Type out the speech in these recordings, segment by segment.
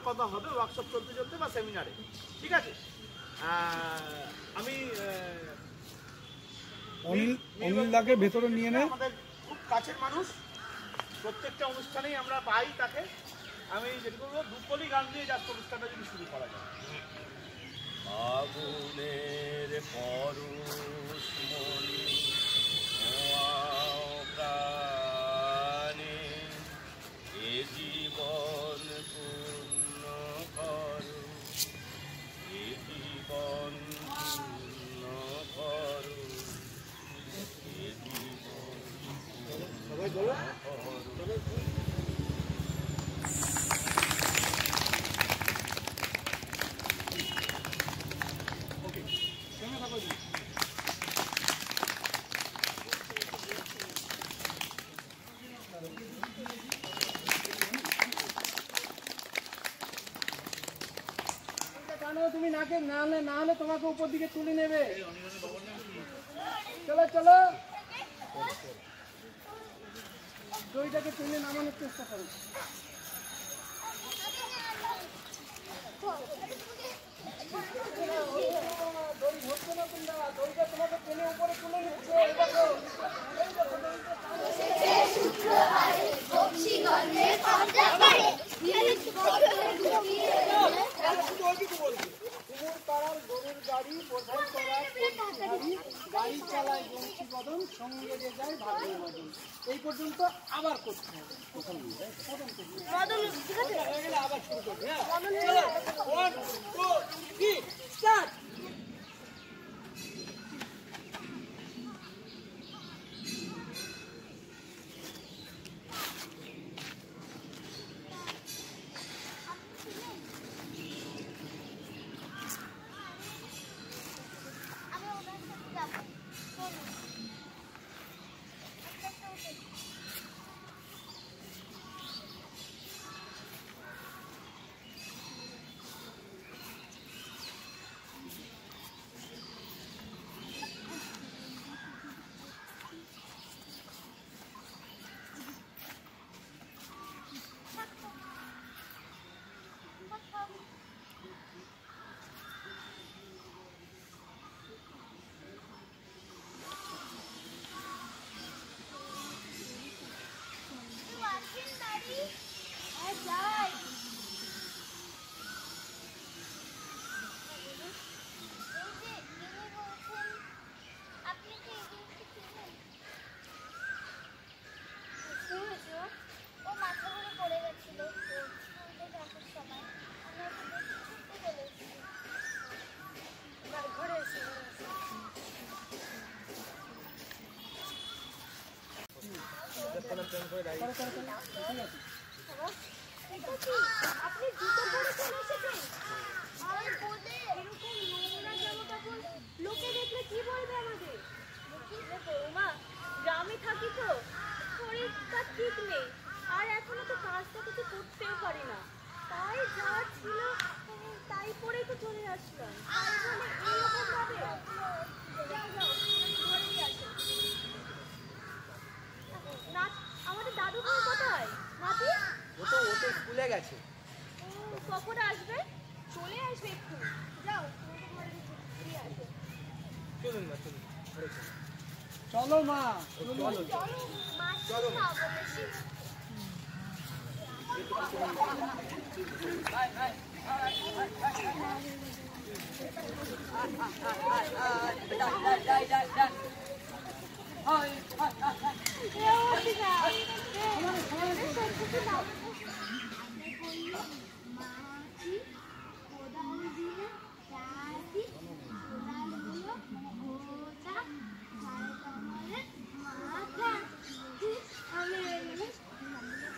কথা হবে ওয়ার্কশপ চলতে চলতে বা সেমিনারে, ঠিক আছে? আমি অনিলদাকে ভেতরে নিয়ে নেয়, আমাদের খুব কাছের মানুষ, প্রত্যেকটা অনুষ্ঠানেই আমরা পাই তাকে। আমি যেটা বলবো দুপলি গান দিয়ে যার অনুষ্ঠানটা যদি শুরু করা যায়। আগুনের পরশমণি প্রাণে এ জীবন পূর্ণ করো, এ জীবন পূর্ণ করো, এ জীবন সবাই বলো। তুমি নাকে না হলে তোমাকে উপর দিকে তুলে নেবে। চলো চলো, দড়িটাকে টেনে নামানোর চেষ্টা করো। দড়ি ধরছে না তোমরা, দড়িটা তোমাকে টেনে উপরে তুলে নিচ্ছে। গরুর গাড়ি বোঝাই করা গাড়ি চালায় বংশী বদন, সঙ্গে যে যায় ভাগ্য বদন। এই পর্যন্ত আবার করতে হবে, আবার শুরু করবে। হ্যাঁ, 1 2 3 স্টার্ট। আপনি জুতো পরে চলে এসেছেন? আর বলে এরকম নোংরা জামা কাপড় লোকে দেখলে কি বলবে আমাদের? বৌমা, গ্রামে থাকি তো, শরীরটা ঠিক নেই, আর এখনো তো কাজটা কিছু করতেও পারি না, তাই যা ছিল তাই পরেই তো চলে আসলাম। আর বলে এইরকম ভাবে যাও যাও, ঘরে গিয়ে আসো। না, আমাদের দাদু ভাই কোথায়? নাতি ও তো স্কুলে গেছে। কখন আসবে? চলে আসবে একটু। যাও দিয়ে আসো। চলুন মা, চলুন ঘরে চলুন। চলো মা, চলো চলো মা, চলো খাবো বেশি।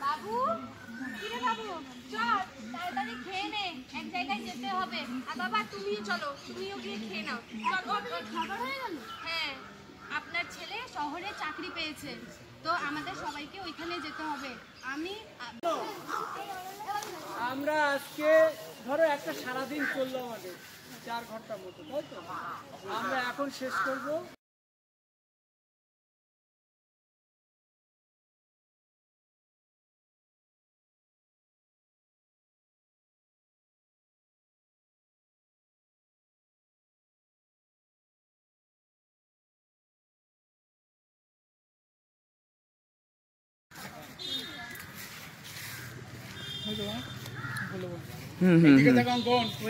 বাবু, কিরে বাবু, চল তাড়াতাড়ি খেয়ে নে, এক জায়গায় যেতে হবে। আর বাবা তুমিও চলো, তুমিও গিয়ে খেয়ে নাও। খাবার হয়ে গেল? হ্যাঁ, আপনার ছেলে শহরে চাকরি পেয়েছে, তো আমাদের সবাইকে ওইখানে যেতে হবে। আমরা আজকে ধরো একটা সারাদিন চললো আমাদের 4 ঘন্টা মতো, তাই তো? আমরা এখন শেষ করব।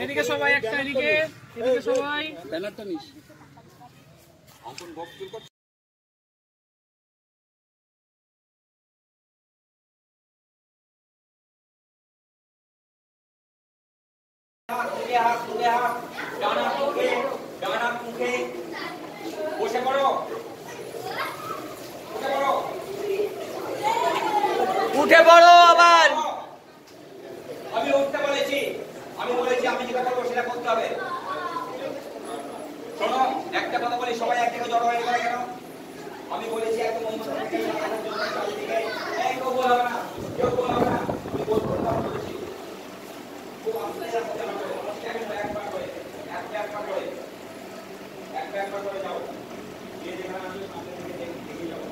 এদিকে সবাই একটা, এদিকে সবাই ব্যানারটা নিস। উঠে পড়ো আবার। আমি উঠতে বলেছি, আমি বলেছি আমি যেটা বলবো সেটা করতে হবে। শোনো, একটা কথা বলি, সবাই এক জায়গায় জড়ো হয়ে গেলে কেন? আমি বলেছি একদম কেউ বলা হবে না, কেউ বলা হবে না। আমি বলবো না, বলেছি খুব আস্তে আস্তে একবার করে একবার করে যাও। যে যেখানে আসবে সামনে থেকে দেখে যাও,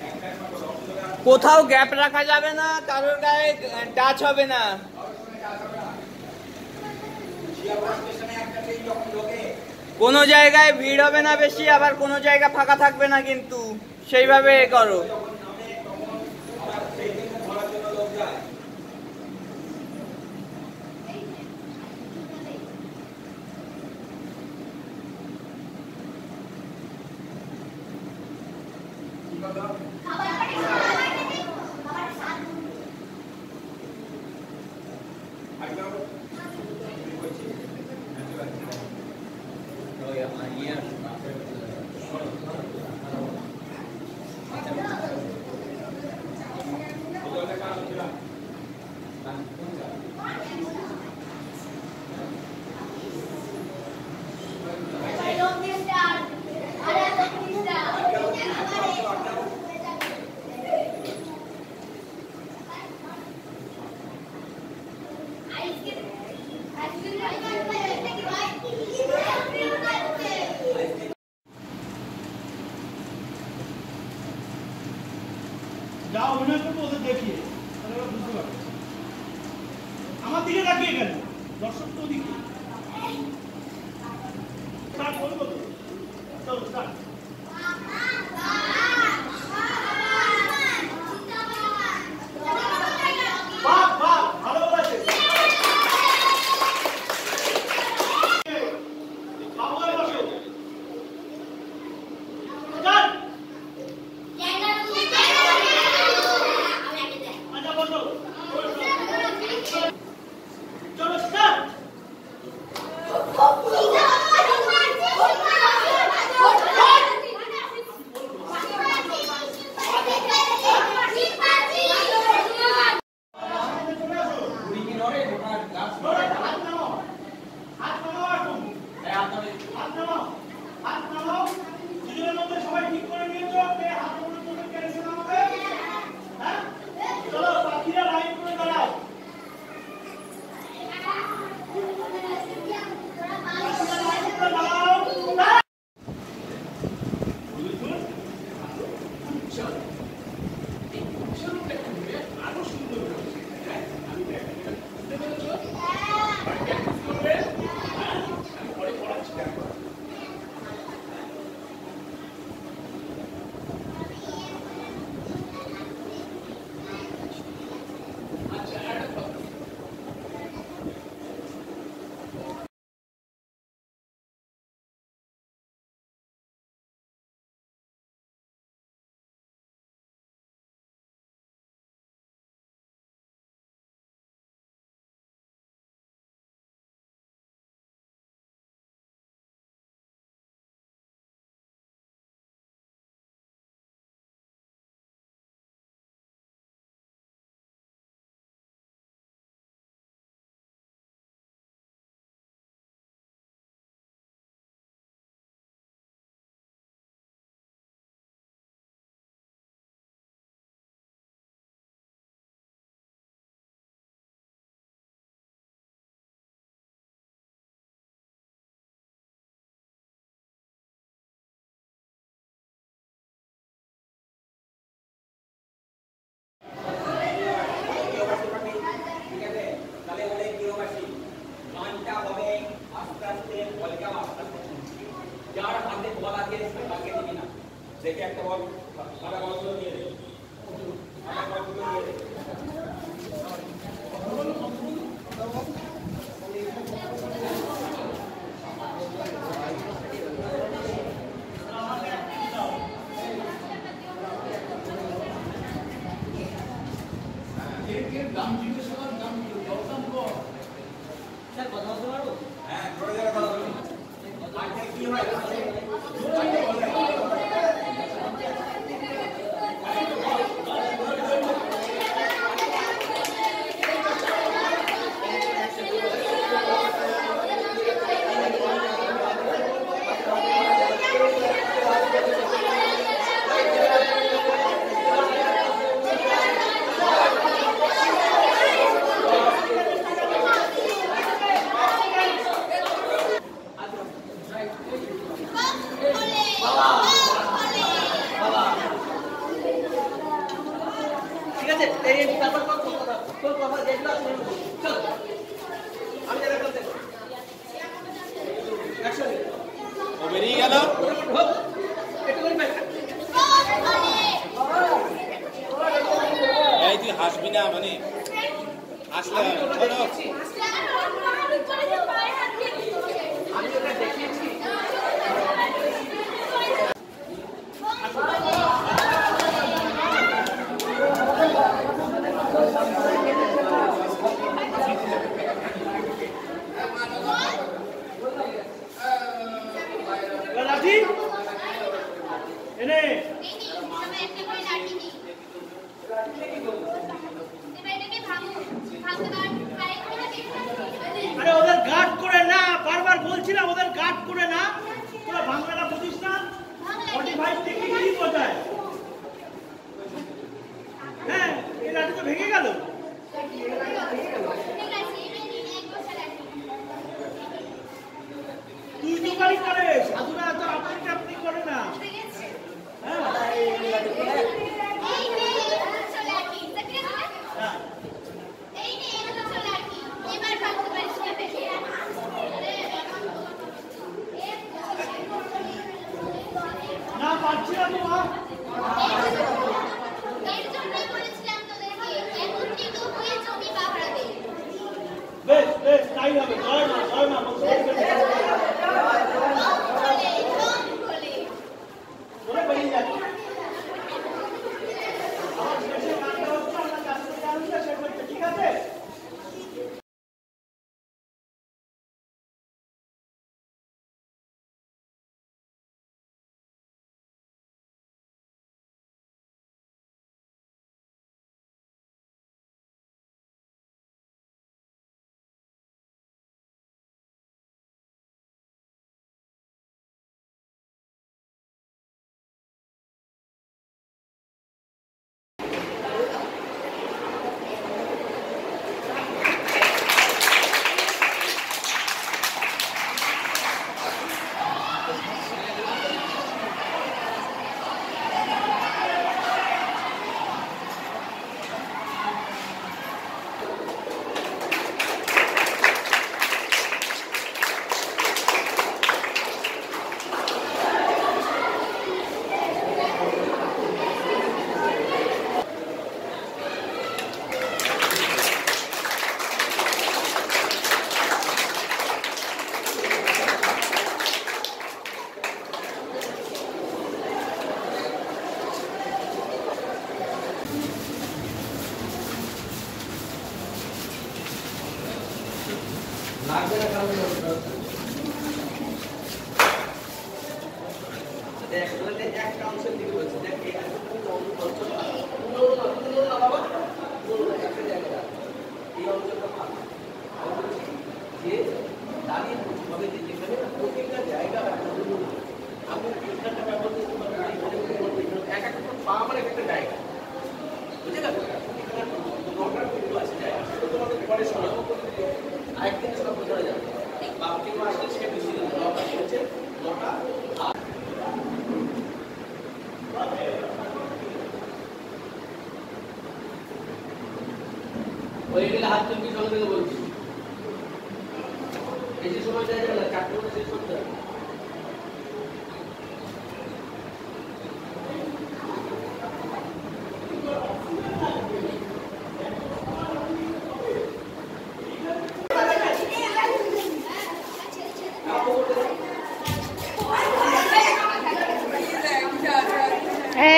একবার করে। কোথাও গ্যাপ রাখা যাবে না, কারোর গায়ে টাচ হবে না। কোনো জায়গায় ভিড় হবে না বেশি, আবার কোনো জায়গা ফাঁকা থাকবে না, কিন্তু সেইভাবে করো। যা অভিনয় করবো ওদের দেখিয়ে, তাহলে ওরা বুঝতে পারবে। আমার দিকে তাকিয়ে গেল, দর্শক তো ওদিকে। স্টার্ট করবো তো, চলো স্টার্ট। বাহ বাহ, ভালো বলেছে। বাবুকে বসো। স্টার্ট। আচ্ছা বসো। চলো স্টার্ট। দেখে একটা বল, সাদা বলগুলো নিয়ে দে, সাদা বলগুলো নিয়ে দে। ঠিক আছে, এই তারপর তোর কথা দেখলো চল আমি যারা করতে অ্যাকচুয়ালি ও বেরিয়ে গেল। একটু করে বাইক এই তুই হাসবি না, মানে হাসলে চলো। আমি ওটা দেখিয়েছি। লাঠি এনে আরে ওদের গার্ড করে না, বারবার বলছিলাম ওদের গার্ড করে না। তোরা বাংলাটা বুঝিস না? 45 থেকে কি বোঝায়? হ্যাঁ, এই লাঠি তো ভেঙে গেল। তুই তো বাড়ি করে সাধুরা তো আপনি করে না। হ্যাঁ না পারছি না তো মা। বেশ বেশ তাই হবে। জয় মা, জয় মা। বলে বেরিয়ে যাচ্ছে। আমার শেষে গানটা হচ্ছে, আমরা কাছে জানলে সে করছে, ঠিক আছে? হাত চলকি সঙ্গে থেকে বলছি বেশি সময় চাই না, 4 মিনিট শেষ করতে হবে।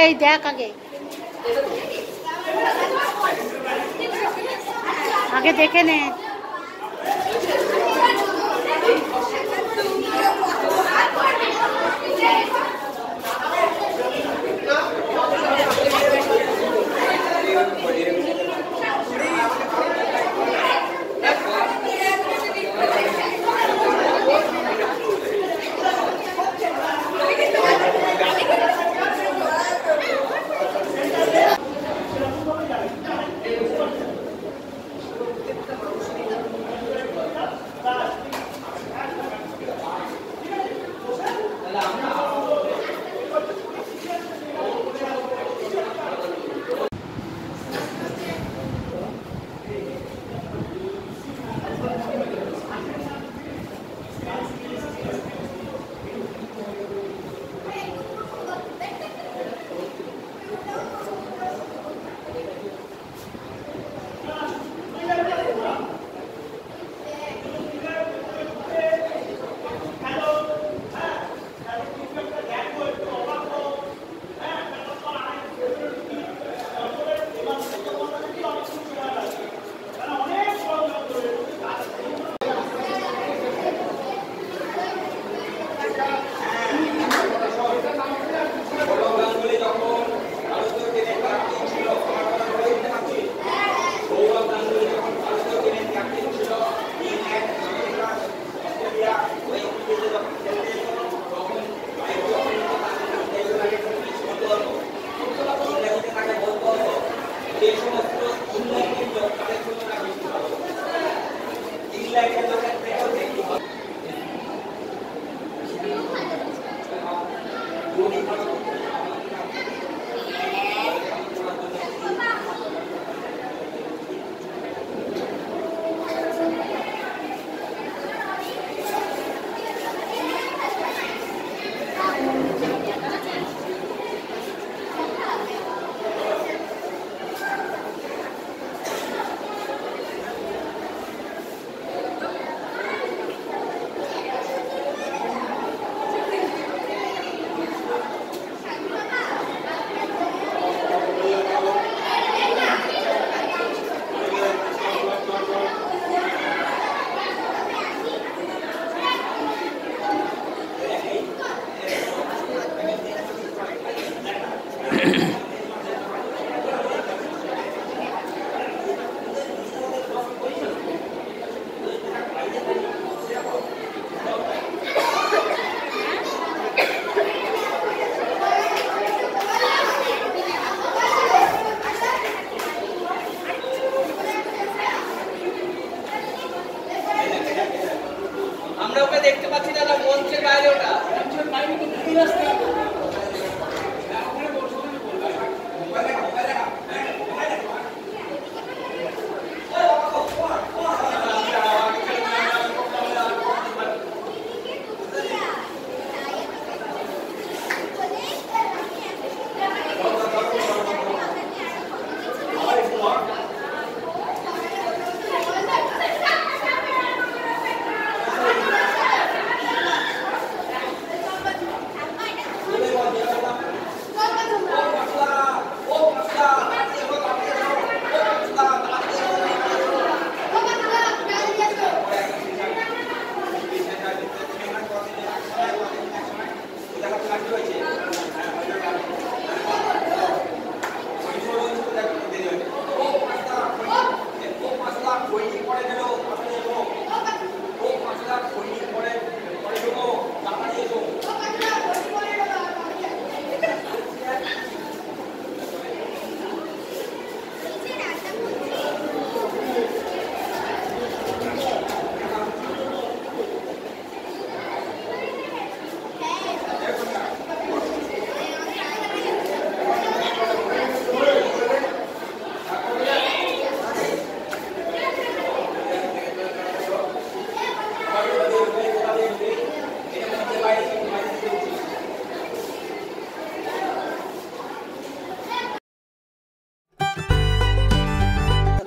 এই দেখ আগে আগে দেখে নে। আমরা ওকে দেখতে পাচ্ছি দাদা, মঞ্চের বাইরে ওটা।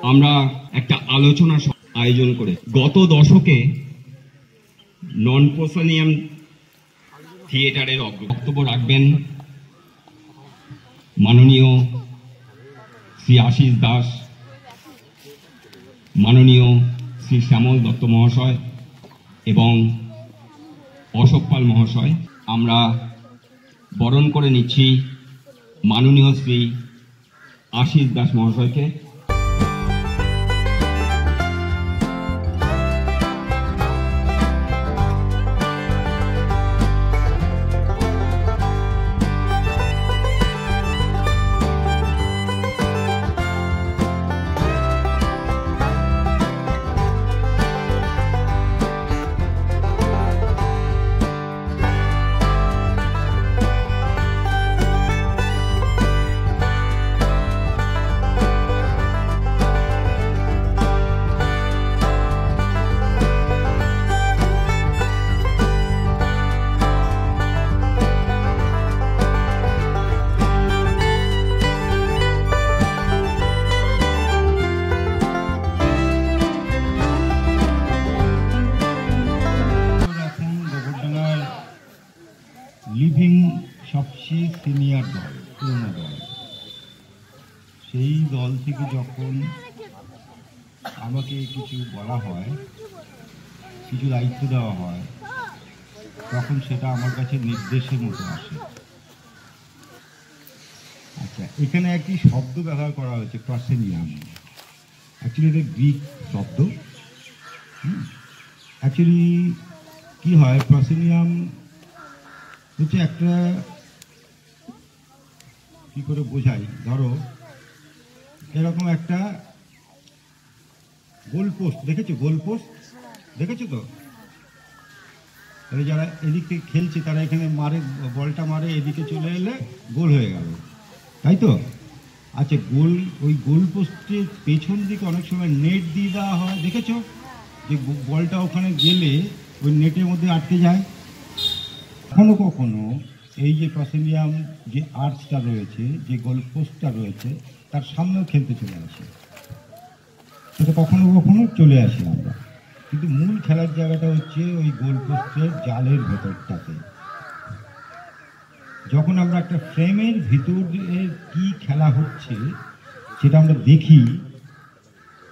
আমরা একটা আলোচনা আয়োজন করে গত দশকে নন প্রফেশনাল থিয়েটারের বক্তব্য রাখবেন মাননীয় শ্রী আশিস দাস, মাননীয় শ্রী শ্যামল দত্ত মহাশয় এবং অশোক পাল মহাশয়। আমরা বরণ করে নিচ্ছি মাননীয় শ্রী আশিস দাস মহাশয়কে। লিভিং সবচেয়ে সিনিয়র দল, পুরনো দল। সেই দল থেকে যখন আমাকে কিছু বলা হয়, কিছু দায়িত্ব দেওয়া হয়, তখন সেটা আমার কাছে নির্দেশের মতো আসে। আচ্ছা, এখানে একটি শব্দ ব্যবহার করা হয়েছে, প্রসেনিয়াম। অ্যাকচুয়ালি এটা গ্রিক শব্দ। অ্যাকচুয়ালি কি হয়, প্রসেনিয়াম হচ্ছে একটা, কি করে বোঝাই, ধরো এরকম একটা গোলপোস্ট দেখেছো? গোলপোস্ট দেখেছো তো? যারা এদিক থেকে খেলছে তারা এখানে মারে, বলটা মারে, এদিকে চলে এলে গোল হয়ে গেল, তাই তো? আচ্ছা, ওই গোলপোস্টের পেছন দিকে অনেক সময় নেট দিয়ে দেওয়া হয়, দেখেছো? যে বলটা ওখানে গেলে ওই নেটের মধ্যে আটকে যায়। কখনো কখনো এই যে প্রসেনিয়াম যে আর্চটা রয়েছে, যে গোলপোস্টটা রয়েছে, তার সামনেও খেলতে চলে আসে, সেটা কখনো কখনো চলে আসে আমরা। কিন্তু মূল খেলার জায়গাটা হচ্ছে ওই গোলপোস্টের জালের ভেতরটাতে। যখন আমরা একটা ফ্রেমের ভিতরে কি খেলা হচ্ছে সেটা আমরা দেখি,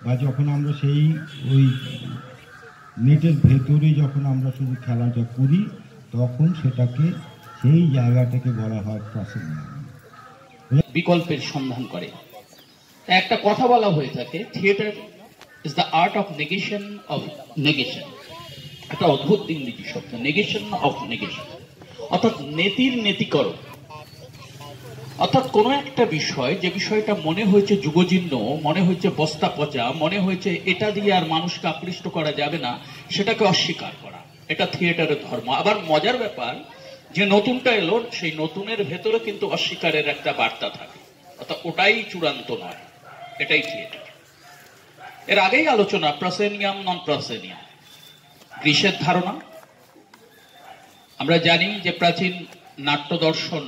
বা যখন আমরা সেই ওই নেটের ভেতরে যখন আমরা শুধু খেলাটা করি, তখন সেটাকে, সেই জায়গাটাকে বলা হয় প্রসেনিয়াম। বিকল্পের সন্ধান করে। একটা কথা বলা হয়ে থাকে, theatre is the art of negation of negation. একটা অদ্ভুত ইংরেজি শব্দ, নেগেশন অফ নেগেশন, অর্থাৎ নেতির নেতিকরণ। অর্থাৎ কোনো একটা বিষয়, যে বিষয়টা মনে হয়েছে যুগজীর্ণ, মনে হয়েছে বস্তা পচা, মনে হয়েছে এটা দিয়ে আর মানুষকে আকৃষ্ট করা যাবে না, সেটাকে অস্বীকার করা, এটা থিয়েটারের ধর্ম। আবার মজার ব্যাপার, যে নতুনটা এলো, সেই নতুনের ভেতরে কিন্তু অস্বীকারের একটা বার্তা থাকে, অর্থাৎ ওটাই চূড়ান্ত নয়, এটাই থিয়েটার। এর আগেই আলোচনা, প্রসেনিয়াম নন প্রসেনিয়াম, গ্রীসের ধারণা। আমরা জানি যে প্রাচীন নাট্য দর্শন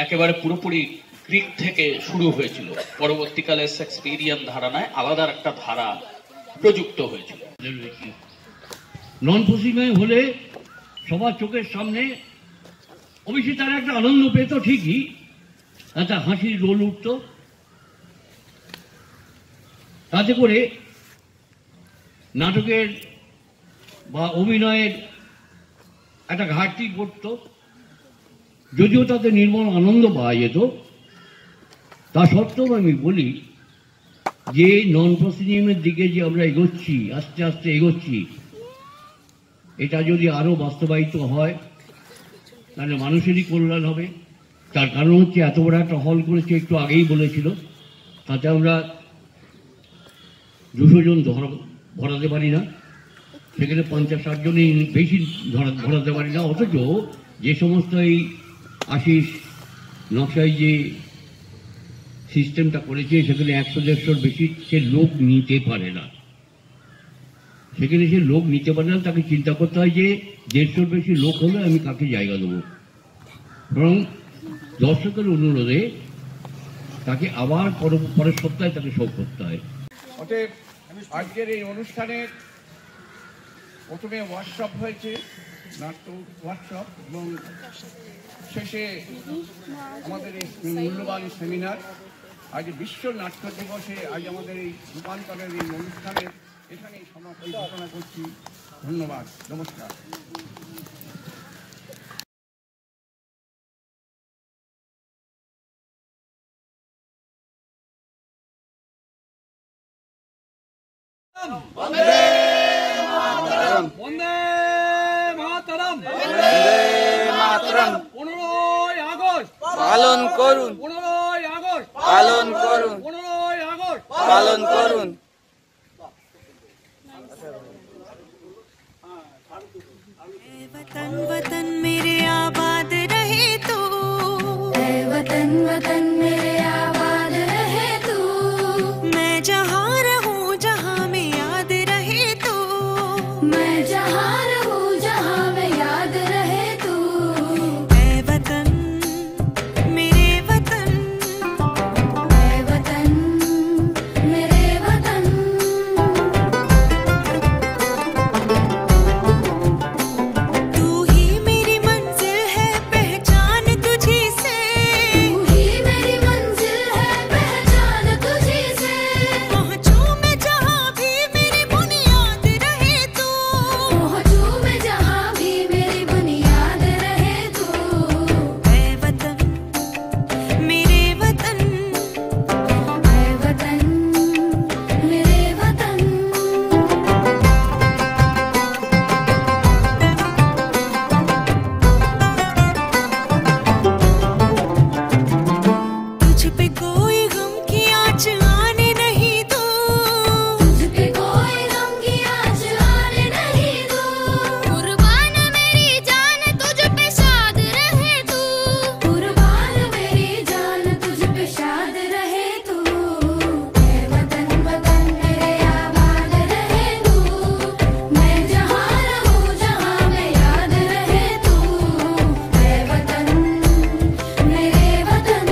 একেবারে পুরোপুরি গ্রিক থেকে শুরু হয়েছিল, পরবর্তীকালে শেক্সপিয়ারিয়ান ধারণায় আলাদা একটা ধারা প্রযুক্ত হয়েছিল। নন প্রসেনিয়াম হলে সবার চোখের সামনে অবশ্যই তারা একটা আনন্দ পেত, ঠিকই, একটা হাসির রোল উঠত, তাতে করে নাটকের বা অভিনয়ের একটা ঘাটতি পড়ত। যদিও তাতে নির্মল আনন্দ পাওয়া যেত, তা সত্ত্বেও আমি বলি যে নন প্রসেনিয়ামের দিকে যে আমরা এগোচ্ছি, আস্তে আস্তে এগোচ্ছি, এটা যদি আরো বাস্তবায়িত হয় তাহলে মানুষেরই কল্যাণ হবে। তার কারণ হচ্ছে এত বড় একটা হল করেছে, একটু আগেই বলেছিল, তাতে আমরা 200 জন ভরাতে পারি না, সেখানে 50-60 জনই বেশি ভরাতে পারি না। অথচ যে সমস্ত এই আশিস নকশায় যে সিস্টেমটা করেছে, সেখানে 100-150 বেশি সে লোক নিতে পারে না। সেখানে সে লোক নিতে পারে না, তাকে চিন্তা করতে হয় যে 150 বেশি লোক হলে আমি কাকে জায়গা দেবো। বরং দর্শকের অনুরোধে তাকে আবার পরের সপ্তাহে তাকে শোক করতে হয়। অতএব আজকের এই অনুষ্ঠানের প্রথমে ওয়ার্কশপ হয়েছে, নাট্য ওয়ার্কশপ, এবং শেষে আমাদের এই মূল্যবান সেমিনার আজ বিশ্ব নাট্য দিবসে আজ আমাদের এই রূপান্তরের এই অনুষ্ঠানে এখানেই সমাপ্তি ঘোষণা করছি। ধন্যবাদ, নমস্কার। বন্দে মাতরম, বন্দে মাতরম, বন্দে মাতরম। 15ই আগস্ট পালন করুন, 15ই আগস্ট পালন করুন, 15ই আগস্ট পালন করুন। वतन वतन मेरे आबाद रहे तू, वतन वतन मेरे आबाद रहे तू, मैं जहाँ रहूँ जहाँ में याद रहे तू, मैं जहाँ रहूँ जहाँ में याद रहे तू, ऐ वतन मेरे वतन, ऐ वतन मेरे वतन। तू ही मेरी मंजिल है पहचान तुझी से, तू ही मेरी मंजिल है पहचान तुझी से, पहुँचूं मैं जहाँ भी मेरी बुनियाद रहे तू, पहुँचूं मैं जहाँ भी मेरी बुनियाद रहे तू, ऐ वतन मेरे वतन, ऐ वतन मेरे वतन। तुझ पे कोई गम की आँच आने नहीं दूँ, तुझ पे कोई गम की आँच आने नहीं दूँ, कुर्बान मेरी जान तुझ पे शाद रहे तू, कुर्बान मेरी जान तुझ पे शाद रहे तू, ऐ वतन वतन मेरे आबाद रहे तू, मैं जहाँ रहूँ जहाँ में याद रहे तू, ऐ वतन मेरे वतन,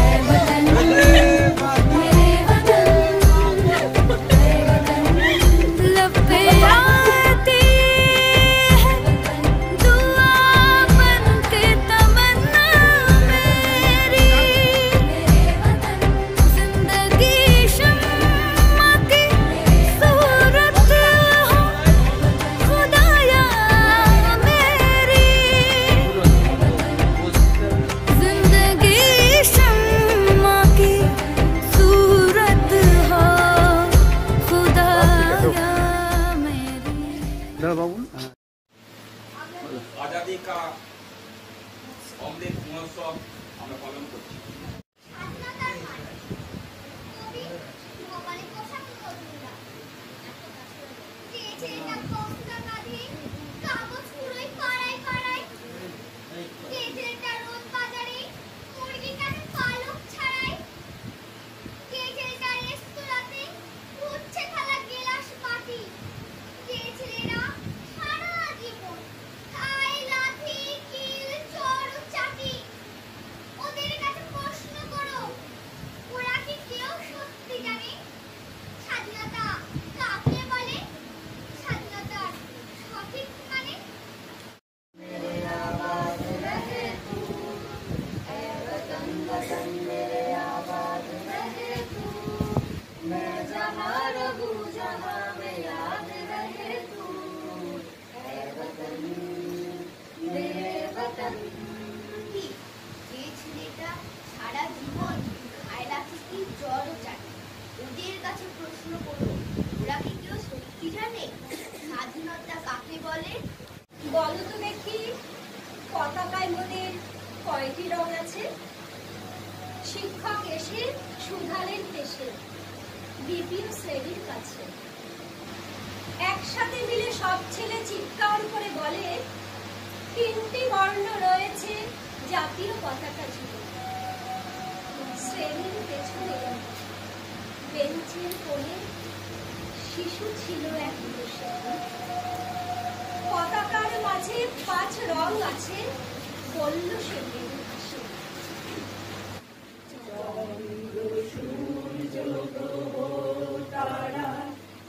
ऐ वतन मेरे वतन, लब पे आती है दुआ बन के तमन्ना मेरी, जिंदगी शम्मा की सूरत हो खुदाया मेरी, जिंदगी शम्मा की सूरत हो खुदाया मेरी। आजादी का अमृत महोत्सव আমরা পালন করছি। ওদের কাছে প্রশ্ন করো, ওরা কি কেউ সত্যি জানে স্বাধীনতা কাকে বলে, স্বাধীনতার সঠিক মানে? যে ছেলেটা সারা জীবন খায় লাঠি কি জ্বর ও চাটে, ওদের কাছে প্রশ্ন করো, ওরা কি কেউ সত্যি জানে স্বাধীনতা কাকে বলে? বলো তো দেখি, পতাকায় মোদের কয়টি রং আছে? শিক্ষক এসে শুধালেন হেসে দ্বিতীয় শ্রেণীর কাছে, একসাথে মিলে সব ছেলে চিৎকার করে বলে, 3টি বর্ণ রয়েছে জাতীয় পতাকা জুড়ে। শ্রেণীর পেছনে বেঞ্চের কোণে শিশু ছিল এক বসে, পতাকার মাঝে 5 রং আছে বলল সে মৃদু হাসি।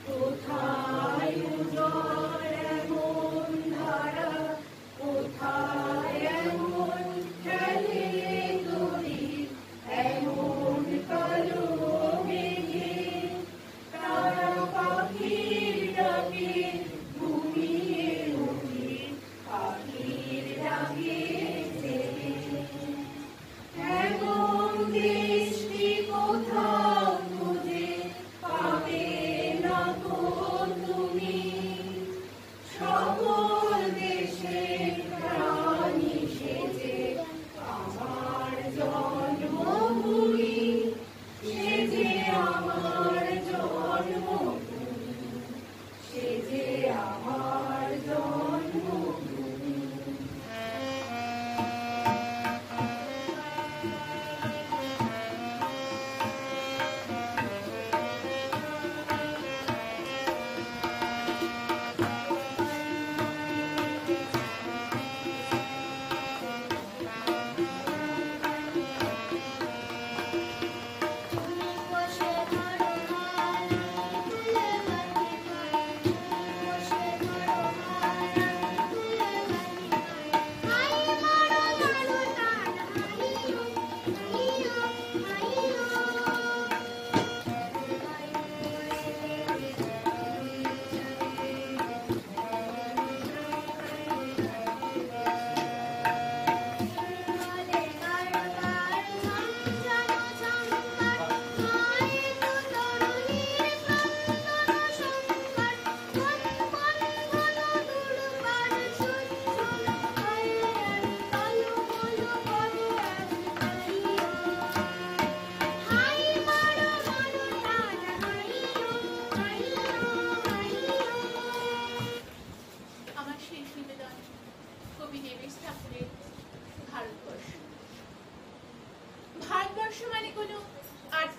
কোথায় উদয় এমন ধারা, কোথায়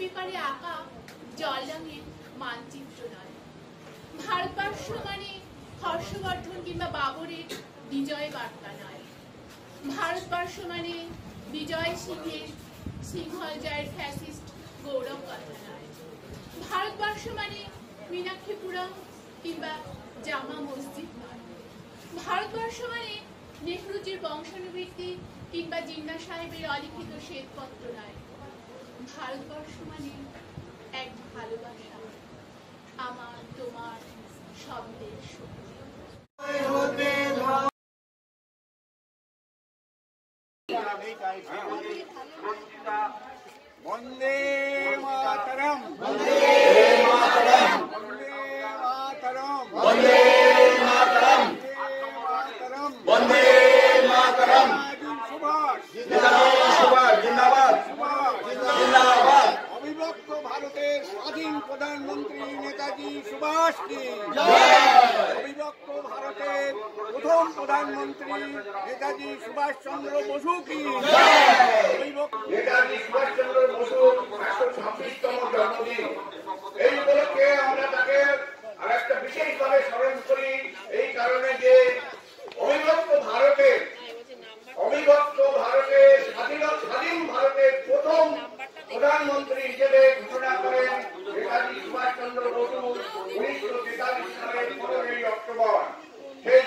পেপারে আঁকা জল রঙের মানচিত্র নয়। ভারতবর্ষ মানে হর্ষবর্ধন কিংবা বাবরের বিজয় বার্তা নয়। ভারতবর্ষ মানে বিজয় সিংহের সিংহল জয়ের ফ্যাসিস্ট গৌরব কথা নয়। ভারতবর্ষ মানে মীনাক্ষীপুরম কিংবা জামা মসজিদ নয়। ভারতবর্ষ মানে নেহরুজির বংশানুবৃত্তি কিংবা জিন্না সাহেবের অলিখিত শ্বেতপত্র নয়। ভারতবর্ষ মানে এক ভালোবাসা, আমার তোমার শব্দের শক্তি। বন্দে মাতরম, বন্দে মাতরম, বন্দে মাতরম, বন্দে মাতরম, বন্দে মাতরম। সুভাষ, নেতাজি সুভাষ জিন্দাবাদ, জিন্দাবাদ। অবিভক্ত ভারতের স্বাধীন প্রধানমন্ত্রী নেতাজি সুভাষ কি, অবিভক্ত ভারতের প্রথম প্রধানমন্ত্রী নেতাজি সুভাষ চন্দ্র বসু কি, নেতাজি সুভাষ চন্দ্র বসুর 126তম জন্মদিন। এই উপলক্ষে আমরা তাকে আরেকটা বিশেষভাবে স্মরণ করি, এই কারণে যে অবিভক্ত ভারতের স্বাধীন ভারতের প্রথম প্রধানমন্ত্রী হিসেবে ঘোষণা করেন নেতাজি সুভাষ চন্দ্র বসু 1943 সালের 15ই অক্টোবর। সেই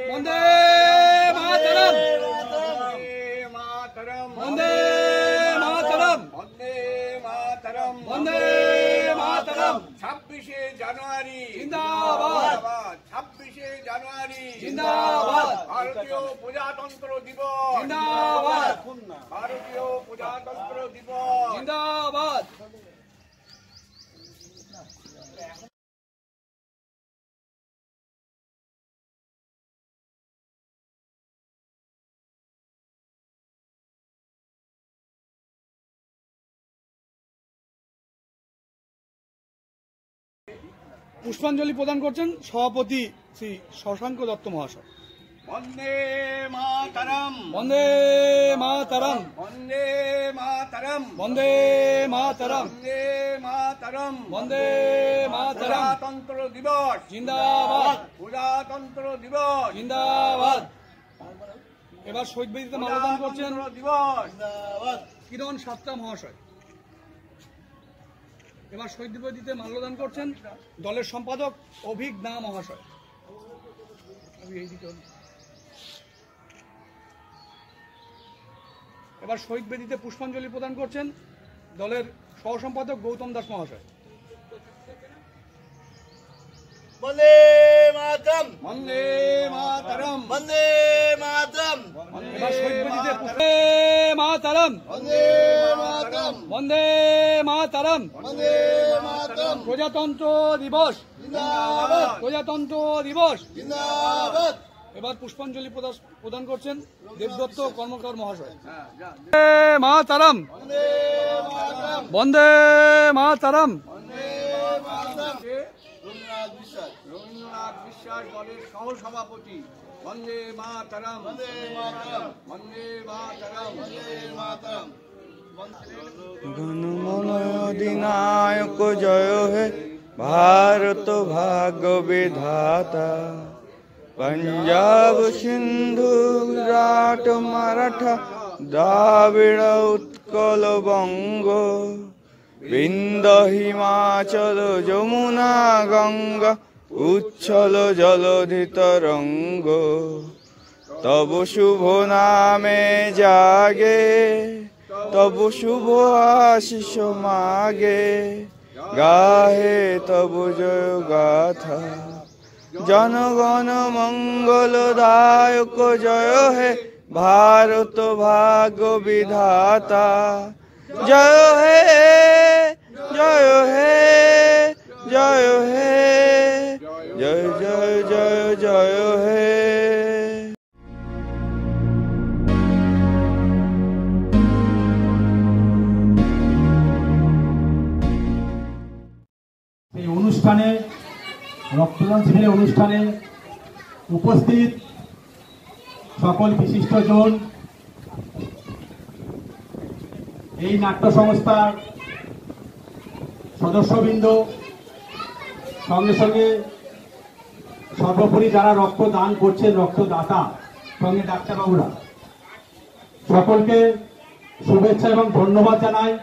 বন্দে মাতরম, বন্দে মাতরম, বন্দে মাতরম, বন্দে মাতরম। 26শে জানুয়ারি জিন্দাবাদ, 26শে জানুয়ারি জিন্দাবাদ। ভারতীয় প্রজাতন্ত্র দিবস জিন্দাবাদ, ভারতীয় প্রজাতন্ত্র দিবস জিন্দাবাদ। পুষ্পাঞ্জলি প্রদান করছেন সভাপতি শ্রী শশাঙ্ক দত্ত মহাশয়। বন্দে মাতরম, বন্দে মাতরম, বন্দে মাতরম, বন্দে মাতরম, বন্দে মাতরম, বন্দে মাতরম। প্রজাতন্ত্র দিবস জিন্দাবাদ, প্রজাতন্ত্র দিবস জিন্দাবাদ। এবার শহীদ বেদিতে মাল্যদান করছেন দিবস কিরণ সাতটা মহাশয়। এবার শহীদ বেদিতে মাল্যদান করছেন দলের সম্পাদক অভিক দা মহাশয়। এবার শহীদ বেদিতে পুষ্পাঞ্জলি প্রদান করছেন দলের সহ সম্পাদক গৌতম দাস মহাশয়। বন্দে মাতরম, বন্দে মাতরম, বন্দে মাতরম। এবার শহীদ বেদিতে বন্দে মাতরম, বন্দে মাতরম, বন্দে মাতরম, বন্দে মাতরম। প্রজাতন্ত্র দিবস জিন্দাবাদ, প্রজাতন্ত্র দিবস জিন্দাবাদ। এবার পুষ্পাঞ্জলি প্রদান করছেন দেবদত্ত কর্মকার মহাশয়। বন্দে মাতরম, বন্দে মাতরম। রবীন্দ্রনাথ বিশ্বাস দলের সহ সভাপতি। বন্দে মাতরম, বন্দে মাতরম, বন্দে মাতরম, বন্দে মাতরম। গণমন অধিনায়ক জয় হে ভারত ভাগ্য বিধাতা, पंजाब सिंधु गुजरात मराठा द्राविड़ उत्कल बंग, बिंद हिमाचल যমুনা गंगा उच्छल जलधि तरंग, तब शुभ नामे जागे तब शुभ आशीष मागे, गाहे तब जय गाथा जनगण मंगलदायक जय हे भारत भाग्य विधाता, जय हे जय हे जय हे जय जय जय जय हे। এই অনুষ্ঠানে রক্তদান শিবিরের অনুষ্ঠানে উপস্থিত সকল বিশিষ্টজন, এই নাট্য সংস্থার সদস্যবৃন্দ, সঙ্গে সঙ্গে সর্বোপরি যারা রক্তদান করছেন, রক্তদাতা, সঙ্গে ডাক্তারবাবুরা, সকলকে শুভেচ্ছা এবং ধন্যবাদ জানাই।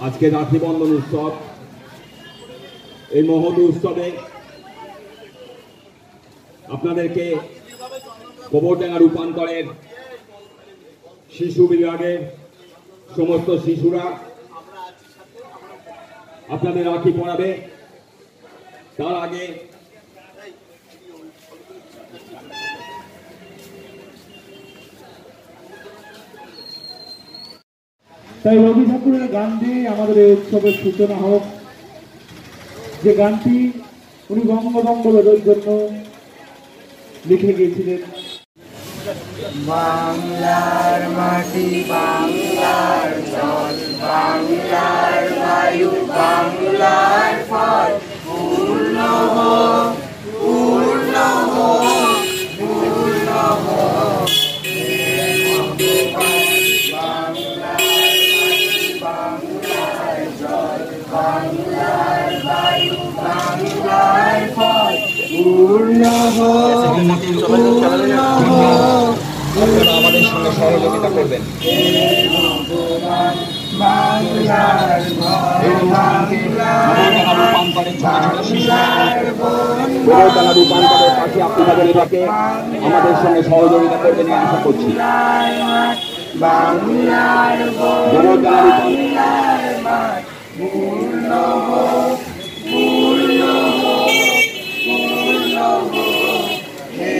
আজকে রাখি বন্ধন উৎসব। এই মহৎ উৎসবে আপনাদেরকে গোবরডাঙ্গা রূপান্তরের শিশু বিভাগের সমস্ত শিশুরা আপনাদের রাখি পরাবে। তার আগে তাই রবি ঠাকুরের গান দিয়ে আমাদের এই উৎসবের সূচনা হোক, যে গানটি উনি বঙ্গবন্ধুর জন্য লিখে গিয়েছিলেন। বাংলার মাটি, বাংলার জল, বাংলার বায়ু, বাংলার ফল পূর্ণ হোক, পূর্ণ হোক, পূর্ণ হোক। বাংলার জল, বাংলার বায়ু, বাংলার ফল পূর্ণ হোক, পূর্ণ হোক। আপনারা আমাদের সঙ্গে সহযোগিতা করবেন। রূপান্তরের পাশে আপনাদের এলাকে আমাদের সঙ্গে সহযোগিতা করবেন আশা করছি। বাংলার পূর্ণ হোক, পূর্ণ হোক, পূর্ণ হোক। হে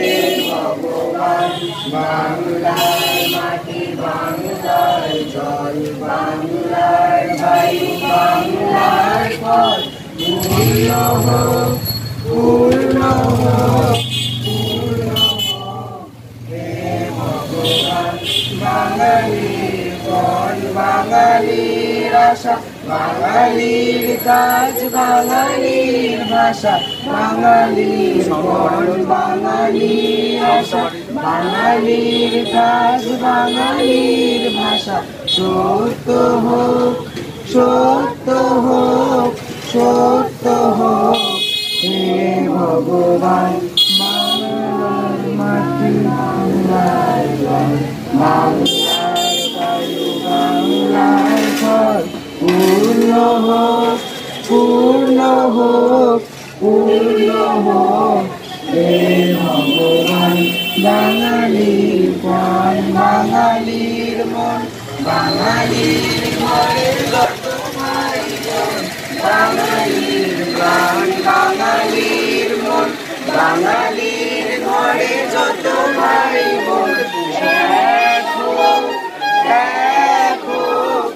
ভগবান, বাংলার মাটি, বাংলার জল, বাংলার বায়ু, বাংলার ফল পূর্ণ হোক, পূর্ণ হোক, পূর্ণ হোক। হে ভগবান, বাঙালির পণ, বাঙালির আশা, বাঙালির কাজ, বাঙালির ভাষা, বাঙালির পণ, বাঙালির আশা, বাঙালির কাজ, বাঙালির ভাষা। সত্য হোক, সত্য হোক, সত্য হোক। হে ভগবান, বাংলার মাটি, বাংলার জল, বাংলার বায়ু, বাংলার ফল পূর্ণ হোক, পূর্ণ হোক, পূর্ণ হোক। হে ভগবান, বাঙালির প্রাণ, বাঙালির মন, বাঙালির ঘরের যত ভাই বোন, বাঙালির প্রাণ, বাঙালির মন, বাঙালির ঘরে যত ভাই বোন। এক হোক, এক হোক,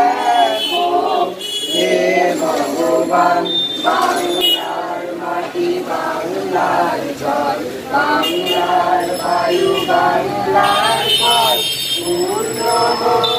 এক হোক। হে ভগবান, বাংলার মাটি, বাংলার জল, বাংলার বায়ু, বাংলার ফল পূর্ণ হোক,